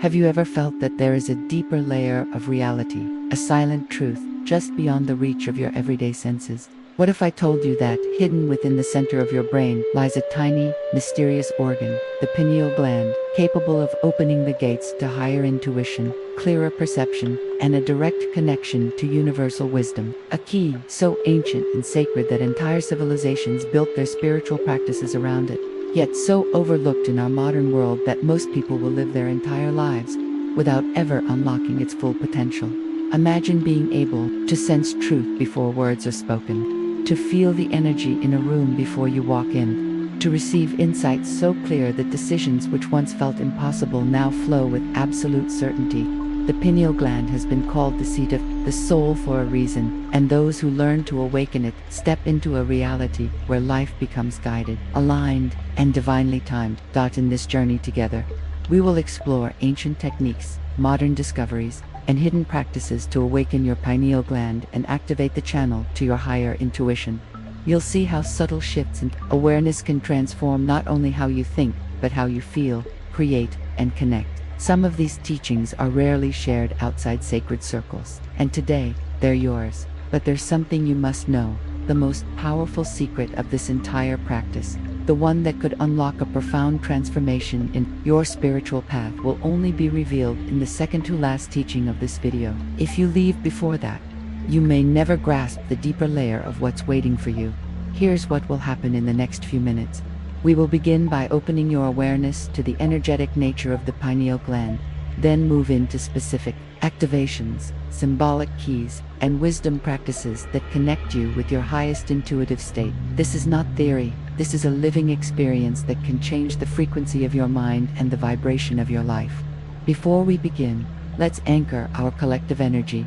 Have you ever felt that there is a deeper layer of reality, a silent truth, just beyond the reach of your everyday senses? What if I told you that, hidden within the center of your brain, lies a tiny, mysterious organ, the pineal gland, capable of opening the gates to higher intuition, clearer perception, and a direct connection to universal wisdom? A key so ancient and sacred that entire civilizations built their spiritual practices around it, yet so overlooked in our modern world that most people will live their entire lives without ever unlocking its full potential. Imagine being able to sense truth before words are spoken, to feel the energy in a room before you walk in, to receive insights so clear that decisions which once felt impossible now flow with absolute certainty. The pineal gland has been called the seat of the soul for a reason, and those who learn to awaken it step into a reality where life becomes guided, aligned, and divinely timed. In this journey together, we will explore ancient techniques, modern discoveries, and hidden practices to awaken your pineal gland and activate the channel to your higher intuition. You'll see how subtle shifts in awareness can transform not only how you think, but how you feel, create, and connect. Some of these teachings are rarely shared outside sacred circles, and today, they're yours. But there's something you must know, the most powerful secret of this entire practice, the one that could unlock a profound transformation in your spiritual path, will only be revealed in the second to last teaching of this video. If you leave before that, you may never grasp the deeper layer of what's waiting for you. Here's what will happen in the next few minutes. We will begin by opening your awareness to the energetic nature of the pineal gland, then move into specific activations, symbolic keys, and wisdom practices that connect you with your highest intuitive state. This is not theory. This is a living experience that can change the frequency of your mind and the vibration of your life. Before we begin, let's anchor our collective energy.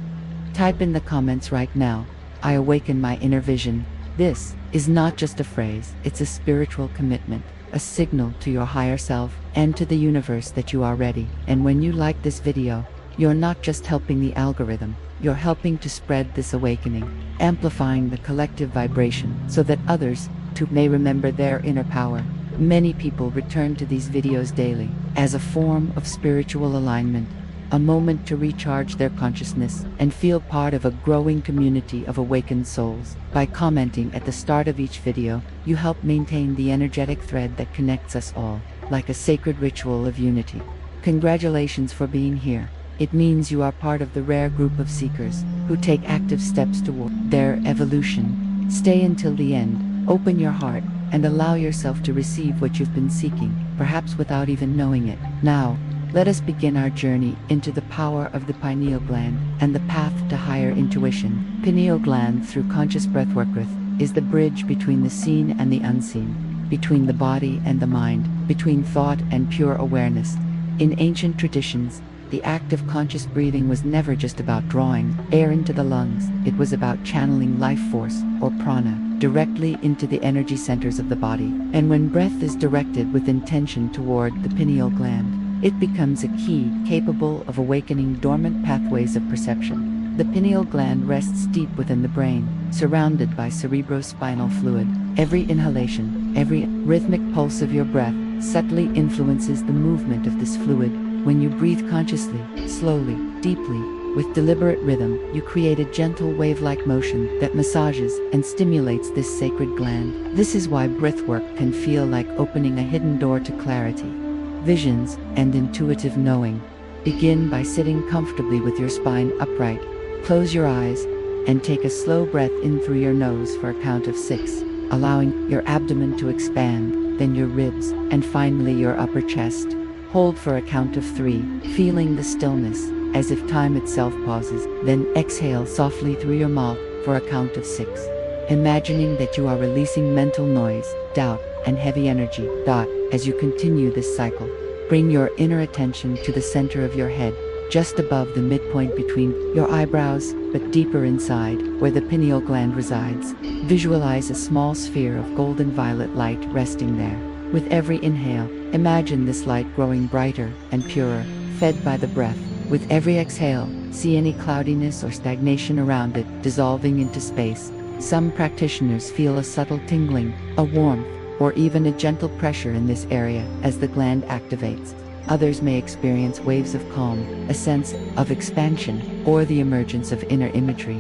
Type in the comments right now, "I awaken my inner vision." This is not just a phrase, it's a spiritual commitment, a signal to your higher self and to the universe that you are ready. And when you like this video, you're not just helping the algorithm, you're helping to spread this awakening, amplifying the collective vibration so that others too may remember their inner power. Many people return to these videos daily as a form of spiritual alignment, a moment to recharge their consciousness and feel part of a growing community of awakened souls. By commenting at the start of each video, you help maintain the energetic thread that connects us all, like a sacred ritual of unity. Congratulations for being here. It means you are part of the rare group of seekers who take active steps toward their evolution. Stay until the end, open your heart, and allow yourself to receive what you've been seeking, perhaps without even knowing it. Now, let us begin our journey into the power of the pineal gland and the path to higher intuition. Pineal gland, through conscious breathwork, is the bridge between the seen and the unseen, between the body and the mind, between thought and pure awareness. In ancient traditions, the act of conscious breathing was never just about drawing air into the lungs. It was about channeling life force, or prana, directly into the energy centers of the body. And when breath is directed with intention toward the pineal gland, it becomes a key capable of awakening dormant pathways of perception. The pineal gland rests deep within the brain, surrounded by cerebrospinal fluid. Every inhalation, every rhythmic pulse of your breath subtly influences the movement of this fluid. When you breathe consciously, slowly, deeply, with deliberate rhythm, you create a gentle wave-like motion that massages and stimulates this sacred gland. This is why breathwork can feel like opening a hidden door to clarity, visions, and intuitive knowing. Begin by sitting comfortably with your spine upright. Close your eyes and take a slow breath in through your nose for a count of 6, allowing your abdomen to expand, then your ribs, and finally your upper chest. Hold for a count of 3, feeling the stillness, as if time itself pauses. Then exhale softly through your mouth for a count of 6, imagining that you are releasing mental noise, doubt, and heavy energy. As you continue this cycle, bring your inner attention to the center of your head, just above the midpoint between your eyebrows, but deeper inside, where the pineal gland resides. Visualize a small sphere of golden violet light resting there. With every inhale, imagine this light growing brighter and purer, fed by the breath. With every exhale, see any cloudiness or stagnation around it dissolving into space. Some practitioners feel a subtle tingling, a warmth, or even a gentle pressure in this area as the gland activates. Others may experience waves of calm, a sense of expansion, or the emergence of inner imagery.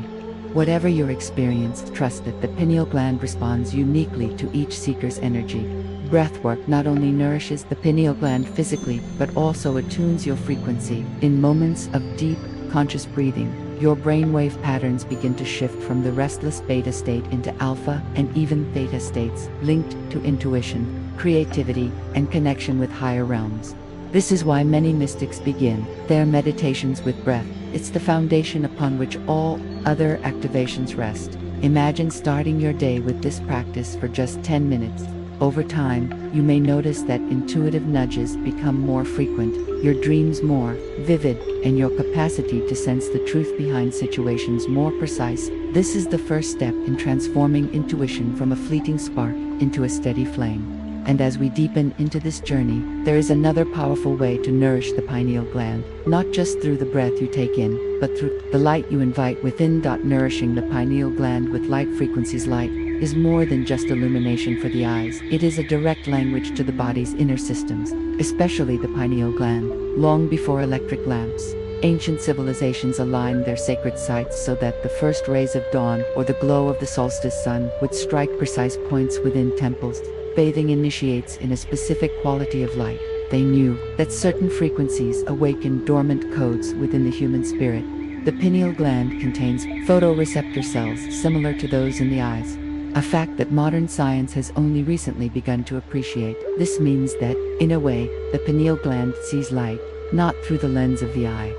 Whatever your experience, trust that the pineal gland responds uniquely to each seeker's energy. Breathwork not only nourishes the pineal gland physically, but also attunes your frequency. In moments of deep, conscious breathing, your brainwave patterns begin to shift from the restless beta state into alpha and even theta states, linked to intuition, creativity, and connection with higher realms. This is why many mystics begin their meditations with breath. It's the foundation upon which all other activations rest. Imagine starting your day with this practice for just 10 minutes. Over time, you may notice that intuitive nudges become more frequent, your dreams more vivid, and your capacity to sense the truth behind situations more precise. This is the first step in transforming intuition from a fleeting spark into a steady flame. And as we deepen into this journey, there is another powerful way to nourish the pineal gland, not just through the breath you take in, but through the light you invite within. Nourishing the pineal gland with light frequencies. Light is more than just illumination for the eyes. It is a direct language to the body's inner systems, especially the pineal gland. Long before electric lamps, ancient civilizations aligned their sacred sites so that the first rays of dawn or the glow of the solstice sun would strike precise points within temples. Bathing initiates in a specific quality of light. They knew that certain frequencies awaken dormant codes within the human spirit. The pineal gland contains photoreceptor cells similar to those in the eyes, a fact that modern science has only recently begun to appreciate. This means that, in a way, the pineal gland sees light, not through the lens of the eye,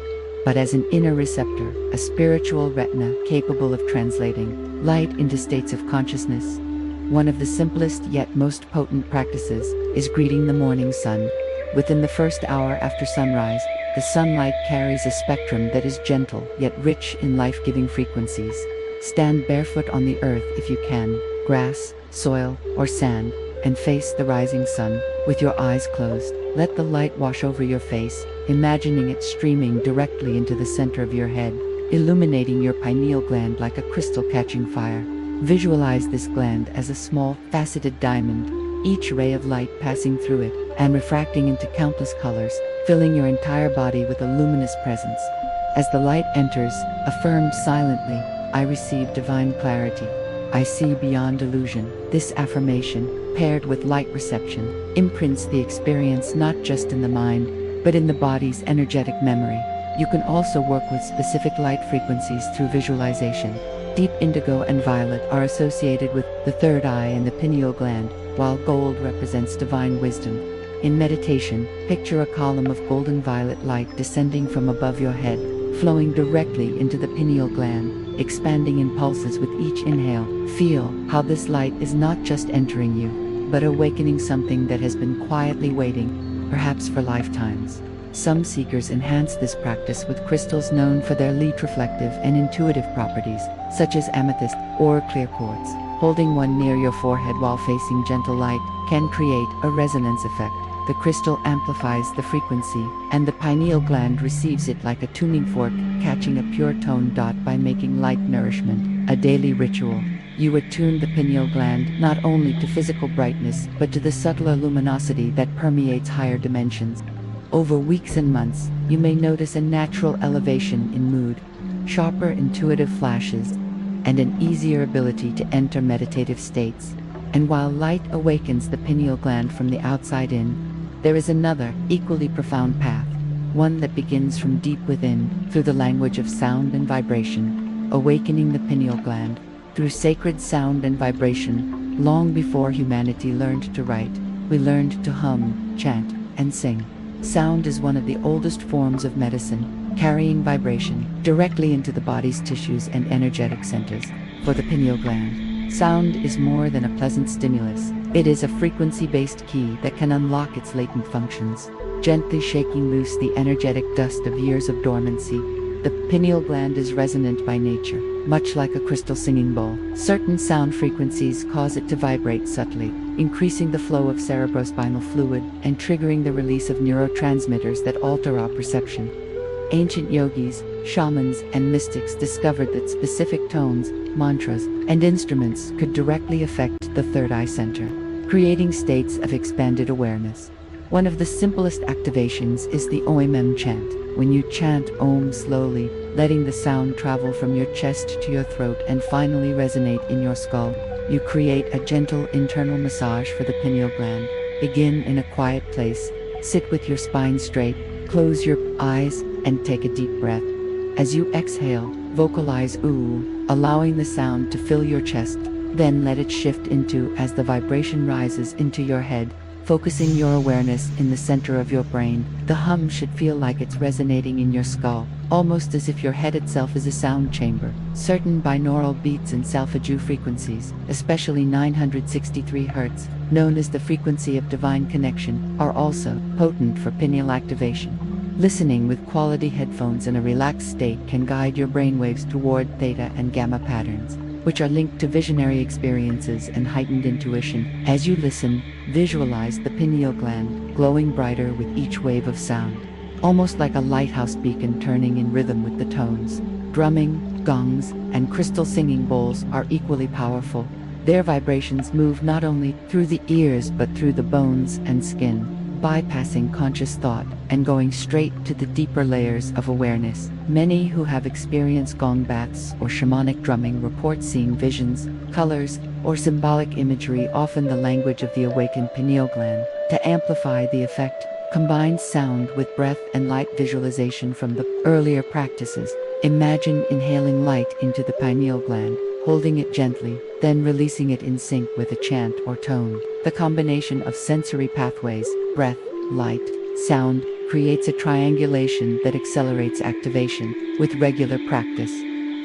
but as an inner receptor, a spiritual retina capable of translating light into states of consciousness. One of the simplest yet most potent practices is greeting the morning sun. Within the first hour after sunrise, the sunlight carries a spectrum that is gentle yet rich in life-giving frequencies. Stand barefoot on the earth if you can, grass, soil, or sand, and face the rising sun. With your eyes closed, let the light wash over your face, imagining it streaming directly into the center of your head, illuminating your pineal gland like a crystal catching fire. Visualize this gland as a small, faceted diamond, each ray of light passing through it and refracting into countless colors, filling your entire body with a luminous presence. As the light enters, affirm silently, "I receive divine clarity. I see beyond illusion." This affirmation, paired with light reception, imprints the experience not just in the mind, but in the body's energetic memory. You can also work with specific light frequencies through visualization. Deep indigo and violet are associated with the third eye and the pineal gland, while gold represents divine wisdom. In meditation, picture a column of golden violet light descending from above your head, flowing directly into the pineal gland, expanding in pulses with each inhale. Feel how this light is not just entering you, but awakening something that has been quietly waiting, perhaps for lifetimes. Some seekers enhance this practice with crystals known for their light reflective and intuitive properties, such as amethyst or clear quartz. Holding one near your forehead while facing gentle light can create a resonance effect. The crystal amplifies the frequency, and the pineal gland receives it like a tuning fork, catching a pure tone. By making light nourishment a daily ritual, you attune the pineal gland not only to physical brightness, but to the subtler luminosity that permeates higher dimensions. Over weeks and months, you may notice a natural elevation in mood, sharper intuitive flashes, and an easier ability to enter meditative states. And while light awakens the pineal gland from the outside in, there is another, equally profound path, one that begins from deep within, through the language of sound and vibration, awakening the pineal gland. Through sacred sound and vibration, long before humanity learned to write, we learned to hum, chant, and sing. Sound is one of the oldest forms of medicine, carrying vibration directly into the body's tissues and energetic centers. For the pineal gland, sound is more than a pleasant stimulus. It is a frequency-based key that can unlock its latent functions, gently shaking loose the energetic dust of years of dormancy. The pineal gland is resonant by nature, much like a crystal singing bowl. Certain sound frequencies cause it to vibrate subtly, increasing the flow of cerebrospinal fluid and triggering the release of neurotransmitters that alter our perception. Ancient yogis, shamans, and mystics discovered that specific tones, mantras, and instruments could directly affect the third eye center, creating states of expanded awareness. One of the simplest activations is the OM chant. When you chant Om slowly, letting the sound travel from your chest to your throat and finally resonate in your skull, you create a gentle internal massage for the pineal gland. Begin in a quiet place, sit with your spine straight, close your eyes, and take a deep breath. As you exhale, vocalize ooh, allowing the sound to fill your chest, then let it shift into as the vibration rises into your head, focusing your awareness in the center of your brain. The hum should feel like it's resonating in your skull, almost as if your head itself is a sound chamber. Certain binaural beats and solfeggio frequencies, especially 963 Hz, known as the frequency of divine connection, are also potent for pineal activation. Listening with quality headphones in a relaxed state can guide your brainwaves toward theta and gamma patterns, which are linked to visionary experiences and heightened intuition. As you listen, visualize the pineal gland glowing brighter with each wave of sound, almost like a lighthouse beacon turning in rhythm with the tones. Drumming, gongs, and crystal singing bowls are equally powerful. Their vibrations move not only through the ears but through the bones and skin, bypassing conscious thought and going straight to the deeper layers of awareness. Many who have experienced gong baths or shamanic drumming report seeing visions, colors, or symbolic imagery, often the language of the awakened pineal gland. To amplify the effect, combine sound with breath and light visualization from the earlier practices. Imagine inhaling light into the pineal gland, holding it gently, then releasing it in sync with a chant or tone. The combination of sensory pathways, breath, light, sound, creates a triangulation that accelerates activation. With regular practice,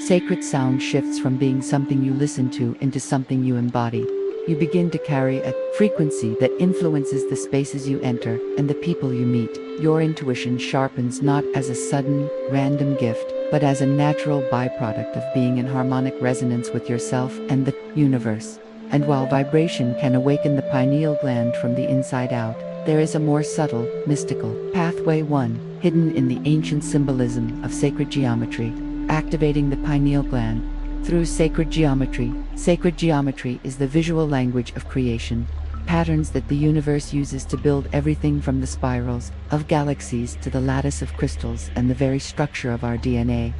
sacred sound shifts from being something you listen to into something you embody. You begin to carry a frequency that influences the spaces you enter and the people you meet. Your intuition sharpens not as a sudden, random gift, but as a natural byproduct of being in harmonic resonance with yourself and the universe. And while vibration can awaken the pineal gland from the inside out, there is a more subtle, mystical pathway, one hidden in the ancient symbolism of sacred geometry, activating the pineal gland through sacred geometry. Sacred geometry is the visual language of creation, patterns that the universe uses to build everything from the spirals of galaxies to the lattice of crystals and the very structure of our DNA.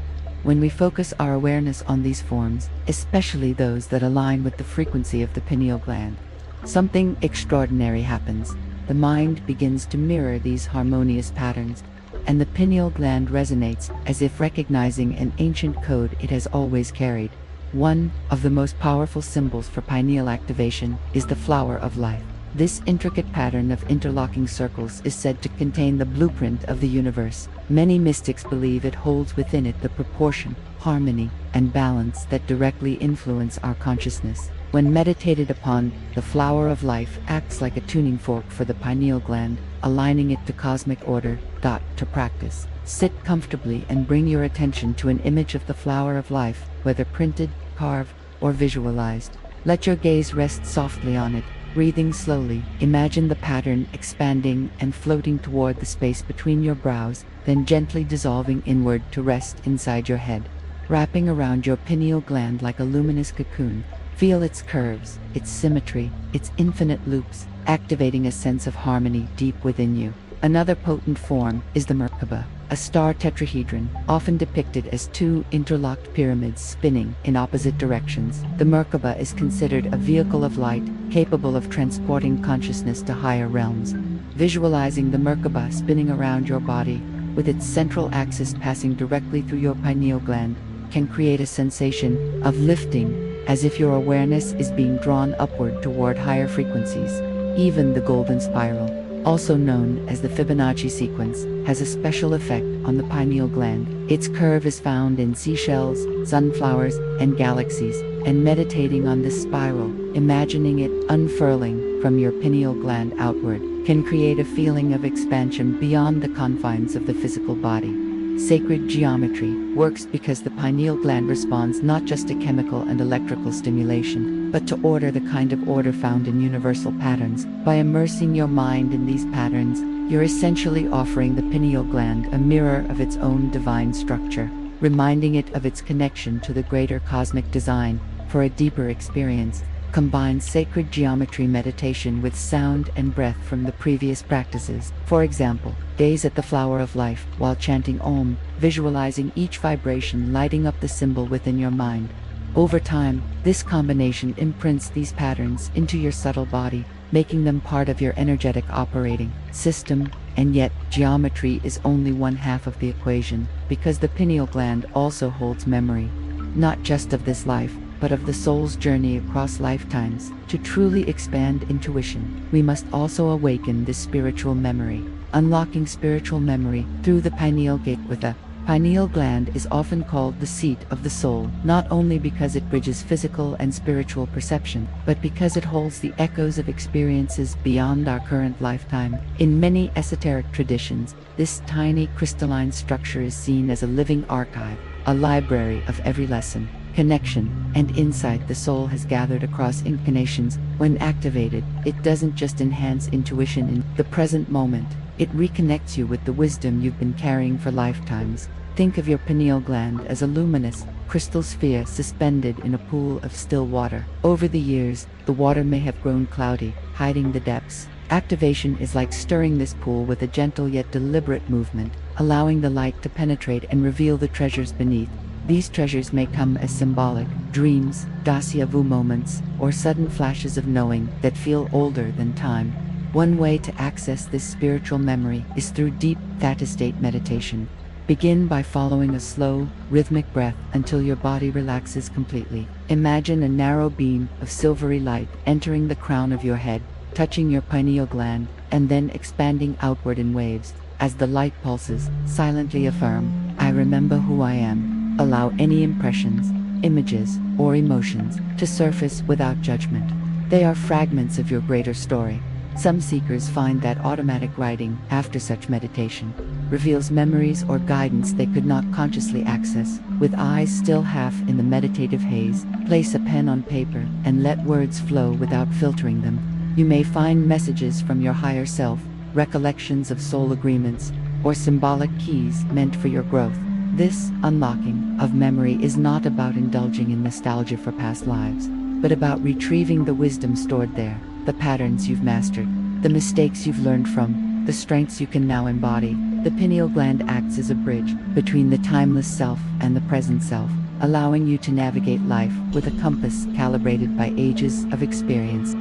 When we focus our awareness on these forms, especially those that align with the frequency of the pineal gland, something extraordinary happens. The mind begins to mirror these harmonious patterns, and the pineal gland resonates as if recognizing an ancient code it has always carried. One of the most powerful symbols for pineal activation is the flower of life. This intricate pattern of interlocking circles is said to contain the blueprint of the universe. Many mystics believe it holds within it the proportion, harmony, and balance that directly influence our consciousness. When meditated upon, the flower of life acts like a tuning fork for the pineal gland, aligning it to cosmic order. To practice, sit comfortably and bring your attention to an image of the flower of life, whether printed, carved, or visualized. Let your gaze rest softly on it. Breathing slowly, imagine the pattern expanding and floating toward the space between your brows, then gently dissolving inward to rest inside your head. Wrapping around your pineal gland like a luminous cocoon, feel its curves, its symmetry, its infinite loops, activating a sense of harmony deep within you. Another potent form is the Merkaba, a star tetrahedron, often depicted as two interlocked pyramids spinning in opposite directions. The Merkaba is considered a vehicle of light, capable of transporting consciousness to higher realms. Visualizing the Merkaba spinning around your body, with its central axis passing directly through your pineal gland, can create a sensation of lifting, as if your awareness is being drawn upward toward higher frequencies. Even the golden spiral, also known as the Fibonacci sequence, has a special effect on the pineal gland. Its curve is found in seashells, sunflowers, and galaxies, and meditating on this spiral, imagining it unfurling from your pineal gland outward, can create a feeling of expansion beyond the confines of the physical body. Sacred geometry works because the pineal gland responds not just to chemical and electrical stimulation, but to order, the kind of order found in universal patterns. By immersing your mind in these patterns, you're essentially offering the pineal gland a mirror of its own divine structure, reminding it of its connection to the greater cosmic design. For a deeper experience, combines sacred geometry meditation with sound and breath from the previous practices. For example, gaze at the flower of life while chanting Om, visualizing each vibration lighting up the symbol within your mind. Over time, this combination imprints these patterns into your subtle body, making them part of your energetic operating system. And yet, geometry is only one half of the equation, because the pineal gland also holds memory, not just of this life, but of the soul's journey across lifetimes. To truly expand intuition, we must also awaken this spiritual memory. Unlocking spiritual memory through the pineal gate. With the pineal gland is often called the seat of the soul, not only because it bridges physical and spiritual perception, but because it holds the echoes of experiences beyond our current lifetime. In many esoteric traditions, this tiny crystalline structure is seen as a living archive, a library of every lesson, connection, and insight the soul has gathered across incarnations. When activated, it doesn't just enhance intuition in the present moment, it reconnects you with the wisdom you've been carrying for lifetimes. Think of your pineal gland as a luminous, crystal sphere suspended in a pool of still water. Over the years, the water may have grown cloudy, hiding the depths. Activation is like stirring this pool with a gentle yet deliberate movement, allowing the light to penetrate and reveal the treasures beneath. These treasures may come as symbolic dreams, déjà vu moments, or sudden flashes of knowing that feel older than time. One way to access this spiritual memory is through deep theta state meditation. Begin by following a slow, rhythmic breath until your body relaxes completely. Imagine a narrow beam of silvery light entering the crown of your head, touching your pineal gland, and then expanding outward in waves. As the light pulses, silently affirm, "I remember who I am." Allow any impressions, images, or emotions to surface without judgment. They are fragments of your greater story. Some seekers find that automatic writing, after such meditation, reveals memories or guidance they could not consciously access. With eyes still half in the meditative haze, place a pen on paper and let words flow without filtering them. You may find messages from your higher self, recollections of soul agreements, or symbolic keys meant for your growth. This unlocking of memory is not about indulging in nostalgia for past lives, but about retrieving the wisdom stored there, the patterns you've mastered, the mistakes you've learned from, the strengths you can now embody. The pineal gland acts as a bridge between the timeless self and the present self, allowing you to navigate life with a compass calibrated by ages of experience.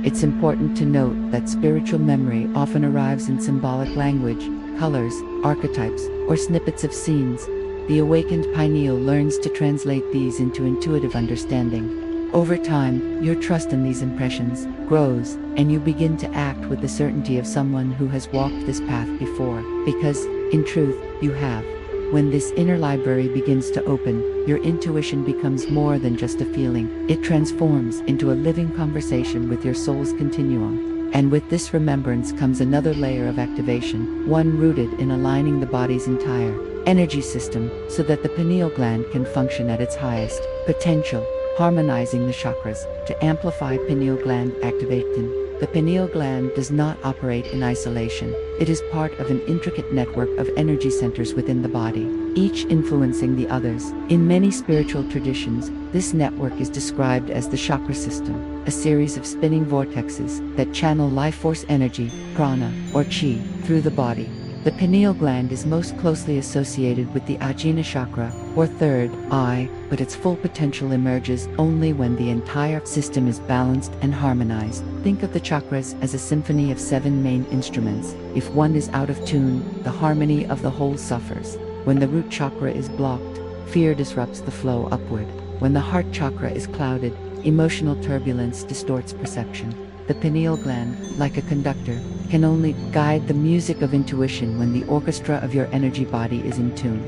It's important to note that spiritual memory often arrives in symbolic language, colors, archetypes, or snippets of scenes. The awakened pineal learns to translate these into intuitive understanding. Over time, your trust in these impressions grows, and you begin to act with the certainty of someone who has walked this path before, because, in truth, you have. When this inner library begins to open, your intuition becomes more than just a feeling. It transforms into a living conversation with your soul's continuum. And with this remembrance comes another layer of activation, one rooted in aligning the body's entire energy system so that the pineal gland can function at its highest potential. Harmonizing the chakras to amplify pineal gland activation. The pineal gland does not operate in isolation. It is part of an intricate network of energy centers within the body, each influencing the others. In many spiritual traditions, this network is described as the chakra system, a series of spinning vortexes that channel life force energy, prana, or chi, through the body. The pineal gland is most closely associated with the Ajna chakra, or third eye, but its full potential emerges only when the entire system is balanced and harmonized. Think of the chakras as a symphony of 7 main instruments. If one is out of tune, the harmony of the whole suffers. When the root chakra is blocked, fear disrupts the flow upward. When the heart chakra is clouded, emotional turbulence distorts perception. The pineal gland, like a conductor, can only guide the music of intuition when the orchestra of your energy body is in tune.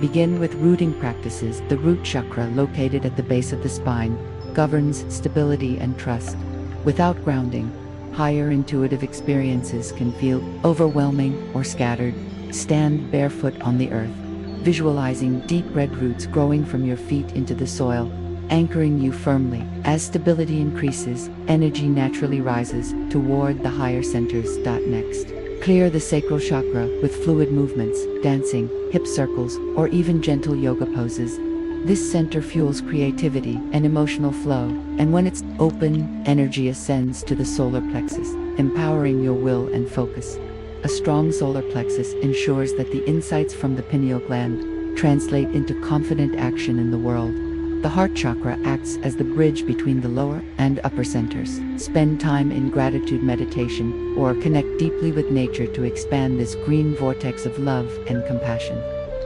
Begin with rooting practices. The root chakra, located at the base of the spine, governs stability and trust. Without grounding, higher intuitive experiences can feel overwhelming or scattered. Stand barefoot on the earth, visualizing deep red roots growing from your feet into the soil, anchoring you firmly. As stability increases, energy naturally rises toward the higher centers. Next, clear the sacral chakra with fluid movements, dancing, hip circles, or even gentle yoga poses. This center fuels creativity and emotional flow, and when it's open, energy ascends to the solar plexus, empowering your will and focus. A strong solar plexus ensures that the insights from the pineal gland translate into confident action in the world. The heart chakra acts as the bridge between the lower and upper centers. Spend time in gratitude meditation or connect deeply with nature to expand this green vortex of love and compassion.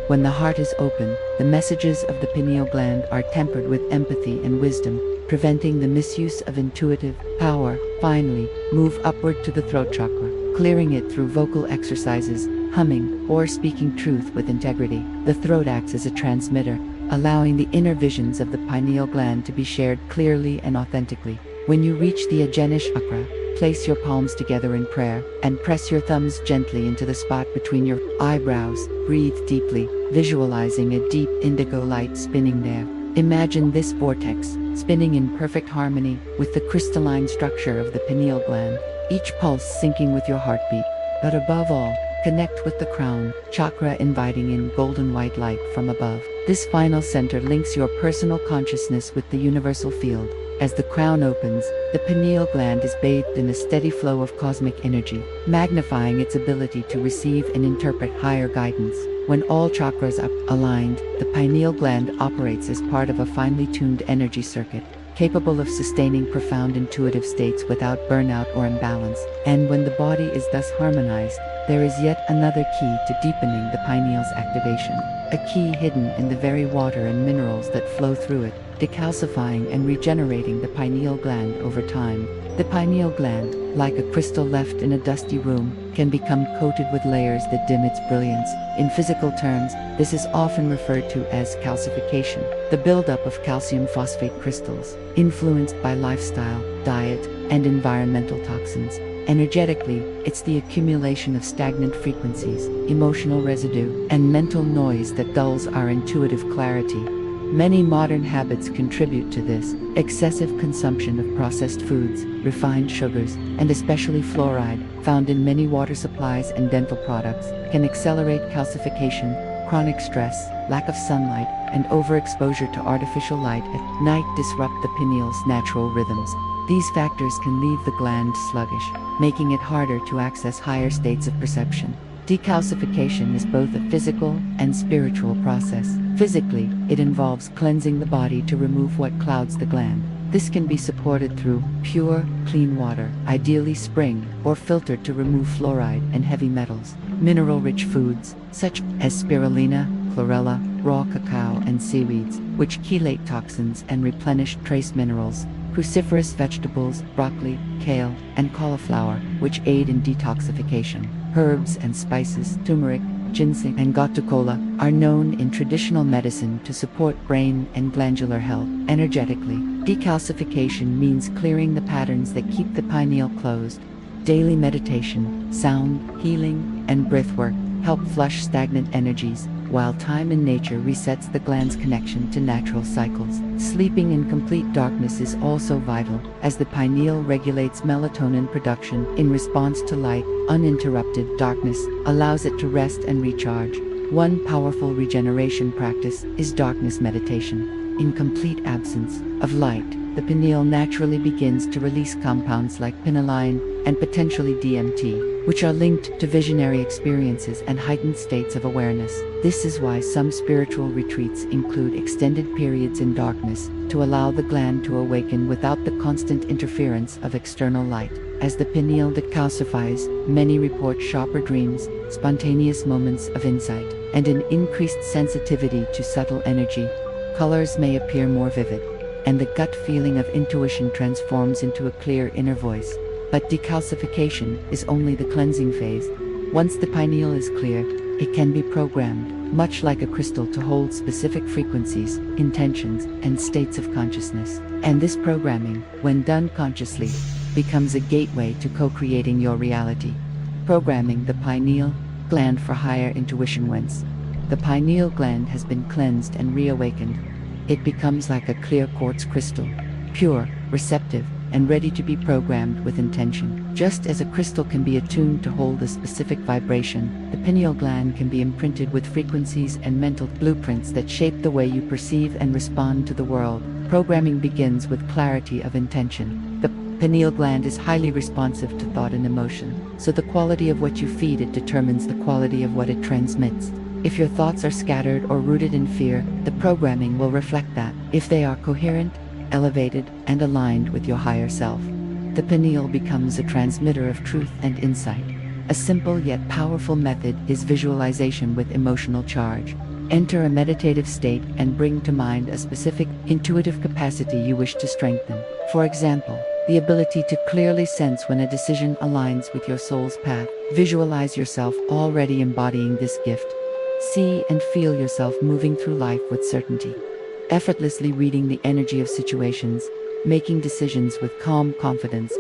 When the heart is open, the messages of the pineal gland are tempered with empathy and wisdom, preventing the misuse of intuitive power. Finally, move upward to the throat chakra, clearing it through vocal exercises, humming, or speaking truth with integrity. The throat acts as a transmitter, allowing the inner visions of the pineal gland to be shared clearly and authentically. When you reach the ajna chakra, place your palms together in prayer and press your thumbs gently into the spot between your eyebrows. Breathe deeply, visualizing a deep indigo light spinning there. Imagine this vortex spinning in perfect harmony with the crystalline structure of the pineal gland, each pulse syncing with your heartbeat. But above all, connect with the crown chakra, inviting in golden white light from above. This final center links your personal consciousness with the universal field. As the crown opens, the pineal gland is bathed in a steady flow of cosmic energy, magnifying its ability to receive and interpret higher guidance. When all chakras are aligned, the pineal gland operates as part of a finely tuned energy circuit, capable of sustaining profound intuitive states without burnout or imbalance. And when the body is thus harmonized, there is yet another key to deepening the pineal's activation, a key hidden in the very water and minerals that flow through it, decalcifying and regenerating the pineal gland over time. The pineal gland, like a crystal left in a dusty room, can become coated with layers that dim its brilliance. In physical terms, this is often referred to as calcification, the buildup of calcium phosphate crystals, influenced by lifestyle, diet, and environmental toxins. Energetically, it's the accumulation of stagnant frequencies, emotional residue, and mental noise that dulls our intuitive clarity. Many modern habits contribute to this. Excessive consumption of processed foods, refined sugars, and especially fluoride, found in many water supplies and dental products, can accelerate calcification. Chronic stress, lack of sunlight, and overexposure to artificial light at night disrupt the pineal's natural rhythms. These factors can leave the gland sluggish, making it harder to access higher states of perception. Decalcification is both a physical and spiritual process. Physically, it involves cleansing the body to remove what clouds the gland. This can be supported through pure, clean water, ideally spring, or filtered to remove fluoride and heavy metals. Mineral-rich foods, such as spirulina, chlorella, raw cacao, and seaweeds, which chelate toxins and replenish trace minerals. Cruciferous vegetables, broccoli, kale, and cauliflower, which aid in detoxification. Herbs and spices, turmeric, ginseng, and gotu kola, are known in traditional medicine to support brain and glandular health. Energetically, decalcification means clearing the patterns that keep the pineal closed. Daily meditation, sound, healing, and breathwork help flush stagnant energies, while time in nature resets the gland's connection to natural cycles. Sleeping in complete darkness is also vital, as the pineal regulates melatonin production in response to light. Uninterrupted darkness allows it to rest and recharge. One powerful regeneration practice is darkness meditation. In complete absence of light, the pineal naturally begins to release compounds like pinealine and potentially DMT, which are linked to visionary experiences and heightened states of awareness. This is why some spiritual retreats include extended periods in darkness to allow the gland to awaken without the constant interference of external light. As the pineal decalcifies, many report sharper dreams, spontaneous moments of insight, and an increased sensitivity to subtle energy. Colors may appear more vivid, and the gut feeling of intuition transforms into a clear inner voice. But decalcification is only the cleansing phase. Once the pineal is clear, it can be programmed, much like a crystal, to hold specific frequencies, intentions, and states of consciousness. And this programming, when done consciously, becomes a gateway to co-creating your reality. Programming the pineal gland for higher intuition. Once the pineal gland has been cleansed and reawakened, it becomes like a clear quartz crystal, pure, receptive, and ready to be programmed with intention. Just as a crystal can be attuned to hold a specific vibration, the pineal gland can be imprinted with frequencies and mental blueprints that shape the way you perceive and respond to the world. Programming begins with clarity of intention. The pineal gland is highly responsive to thought and emotion, so the quality of what you feed it determines the quality of what it transmits. If your thoughts are scattered or rooted in fear, the programming will reflect that. If they are coherent, elevated, and aligned with your higher self, the pineal becomes a transmitter of truth and insight. A simple yet powerful method is visualization with emotional charge. Enter a meditative state and bring to mind a specific, intuitive capacity you wish to strengthen. For example, the ability to clearly sense when a decision aligns with your soul's path. Visualize yourself already embodying this gift. See and feel yourself moving through life with certainty, effortlessly reading the energy of situations, making decisions with calm confidence.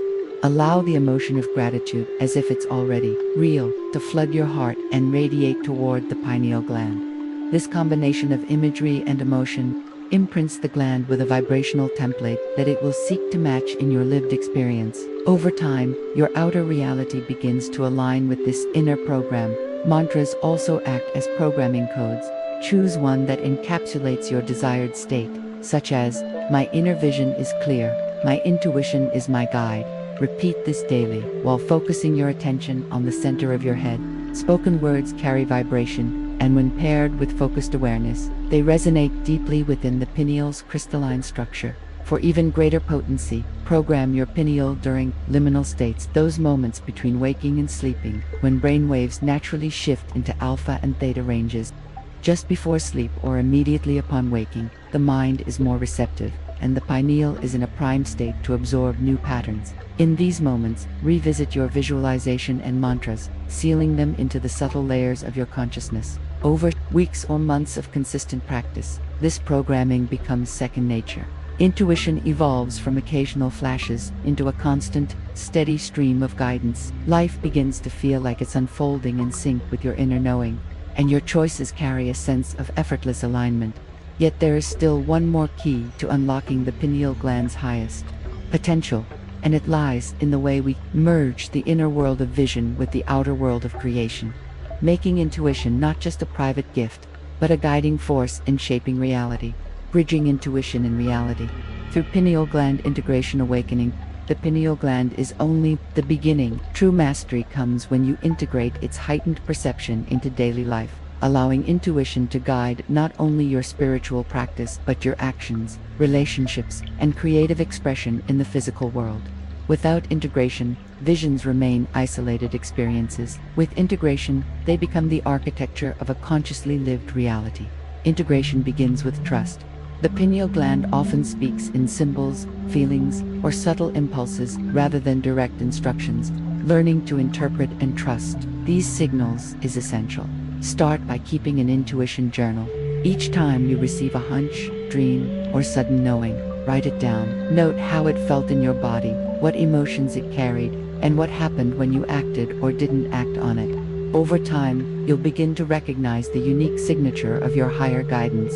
Allow the emotion of gratitude, as if it's already real, to flood your heart and radiate toward the pineal gland. This combination of imagery and emotion imprints the gland with a vibrational template that it will seek to match in your lived experience. Over time, your outer reality begins to align with this inner program. Mantras also act as programming codes. Choose one that encapsulates your desired state, such as, "My inner vision is clear, my intuition is my guide." Repeat this daily, while focusing your attention on the center of your head. Spoken words carry vibration, and when paired with focused awareness, they resonate deeply within the pineal's crystalline structure. For even greater potency, program your pineal during liminal states, those moments between waking and sleeping, when brain waves naturally shift into alpha and theta ranges. Just before sleep or immediately upon waking, the mind is more receptive, and the pineal is in a prime state to absorb new patterns. In these moments, revisit your visualization and mantras, sealing them into the subtle layers of your consciousness. Over weeks or months of consistent practice, this programming becomes second nature. Intuition evolves from occasional flashes into a constant, steady stream of guidance. Life begins to feel like it's unfolding in sync with your inner knowing, and your choices carry a sense of effortless alignment. Yet there is still one more key to unlocking the pineal gland's highest potential, and it lies in the way we merge the inner world of vision with the outer world of creation, making intuition not just a private gift, but a guiding force in shaping reality. Bridging intuition and reality. Through pineal gland integration awakening, the pineal gland is only the beginning. True mastery comes when you integrate its heightened perception into daily life, allowing intuition to guide not only your spiritual practice but your actions, relationships, and creative expression in the physical world. Without integration, visions remain isolated experiences. With integration, they become the architecture of a consciously lived reality. Integration begins with trust. The pineal gland often speaks in symbols, feelings, or subtle impulses rather than direct instructions. Learning to interpret and trust these signals is essential. Start by keeping an intuition journal. Each time you receive a hunch, dream, or sudden knowing, write it down. Note how it felt in your body, what emotions it carried, and what happened when you acted or didn't act on it. Over time, you'll begin to recognize the unique signature of your higher guidance.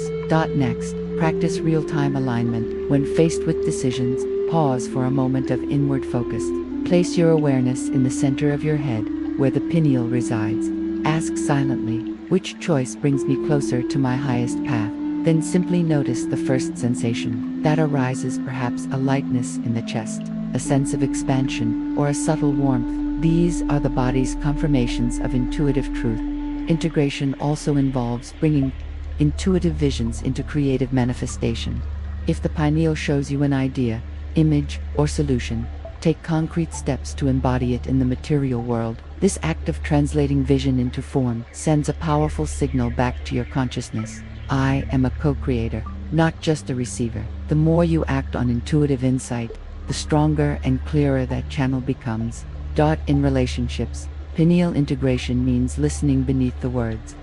Next, practice real-time alignment. When faced with decisions, pause for a moment of inward focus. Place your awareness in the center of your head, where the pineal resides. Ask silently, which choice brings me closer to my highest path? Then simply notice the first sensation that arises, perhaps a lightness in the chest, a sense of expansion, or a subtle warmth. These are the body's confirmations of intuitive truth. Integration also involves bringing intuitive visions into creative manifestation. If the pineal shows you an idea, image, or solution, take concrete steps to embody it in the material world. This act of translating vision into form sends a powerful signal back to your consciousness. I am a co-creator, not just a receiver. The more you act on intuitive insight, the stronger and clearer that channel becomes. In relationships, pineal integration means listening beneath the words.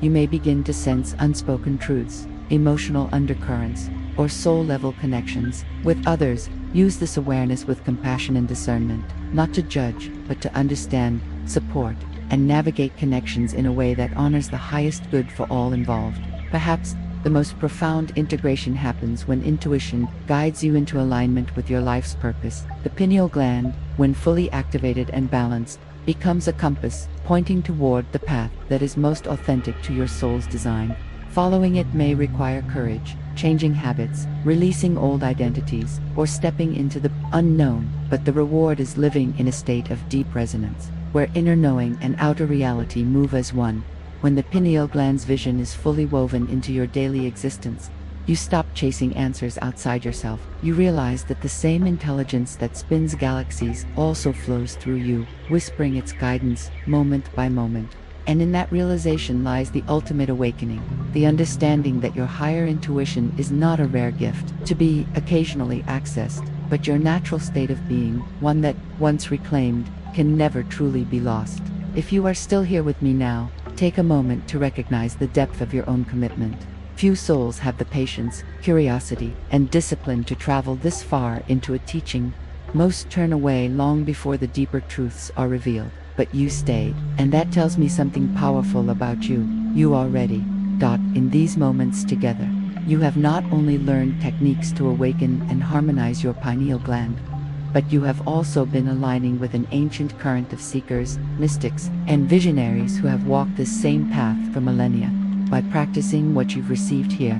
You may begin to sense unspoken truths, emotional undercurrents, or soul-level connections with others. Use this awareness with compassion and discernment, not to judge, but to understand, support, and navigate connections in a way that honors the highest good for all involved. Perhaps the The most profound integration happens when intuition guides you into alignment with your life's purpose. The pineal gland, when fully activated and balanced, becomes a compass pointing toward the path that is most authentic to your soul's design. Following it may require courage, changing habits, releasing old identities, or stepping into the unknown, but the reward is living in a state of deep resonance, where inner knowing and outer reality move as one. When the pineal gland's vision is fully woven into your daily existence, you stop chasing answers outside yourself. You realize that the same intelligence that spins galaxies also flows through you, whispering its guidance moment by moment. And in that realization lies the ultimate awakening, the understanding that your higher intuition is not a rare gift to be occasionally accessed, but your natural state of being, one that, once reclaimed, can never truly be lost. If you are still here with me now, take a moment to recognize the depth of your own commitment. Few souls have the patience, curiosity, and discipline to travel this far into a teaching. Most turn away long before the deeper truths are revealed. But you stayed, and that tells me something powerful about you. You already. In these moments together, you have not only learned techniques to awaken and harmonize your pineal gland, but you have also been aligning with an ancient current of seekers, mystics, and visionaries who have walked this same path for millennia. By practicing what you've received here,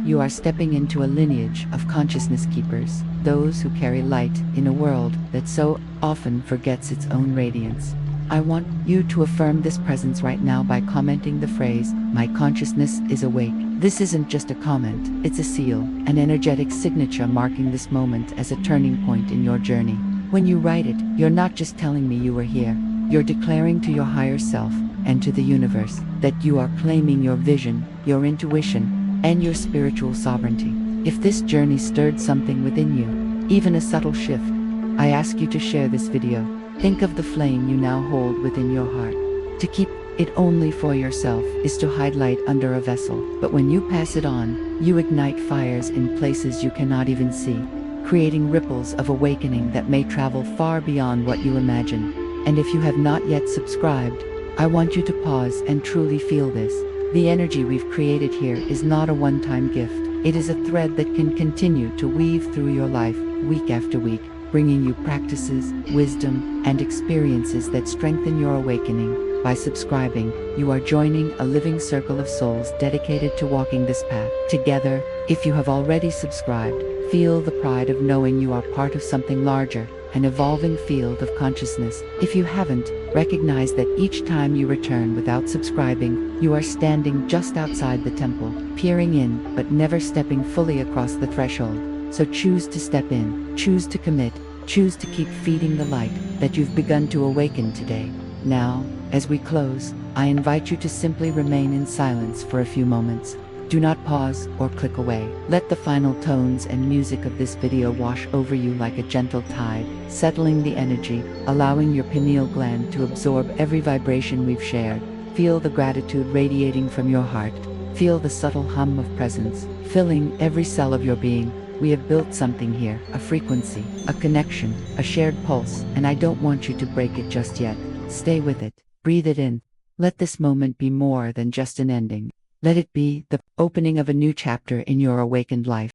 you are stepping into a lineage of consciousness keepers, those who carry light in a world that so often forgets its own radiance. I want you to affirm this presence right now by commenting the phrase, "My consciousness is awake." This isn't just a comment, it's a seal, an energetic signature marking this moment as a turning point in your journey. When you write it, you're not just telling me you were here, you're declaring to your higher self and to the universe that you are claiming your vision, your intuition, and your spiritual sovereignty. If this journey stirred something within you, even a subtle shift, I ask you to share this video. Think of the flame you now hold within your heart. To keep it only for yourself is to hide light under a vessel, but when you pass it on, you ignite fires in places you cannot even see, creating ripples of awakening that may travel far beyond what you imagine. And if you have not yet subscribed, I want you to pause and truly feel this. The energy we've created here is not a one-time gift. It is a thread that can continue to weave through your life, week after week, bringing you practices, wisdom, and experiences that strengthen your awakening. By subscribing, you are joining a living circle of souls dedicated to walking this path together. If you have already subscribed, feel the pride of knowing you are part of something larger, an evolving field of consciousness. If you haven't, recognize that each time you return without subscribing, you are standing just outside the temple, peering in, but never stepping fully across the threshold. So choose to step in, choose to commit, choose to keep feeding the light that you've begun to awaken today. Now, as we close, I invite you to simply remain in silence for a few moments. Do not pause or click away. Let the final tones and music of this video wash over you like a gentle tide, settling the energy, allowing your pineal gland to absorb every vibration we've shared. Feel the gratitude radiating from your heart. Feel the subtle hum of presence, filling every cell of your being. We have built something here, a frequency, a connection, a shared pulse, and I don't want you to break it just yet. Stay with it, breathe it in. Let this moment be more than just an ending. Let it be the opening of a new chapter in your awakened life.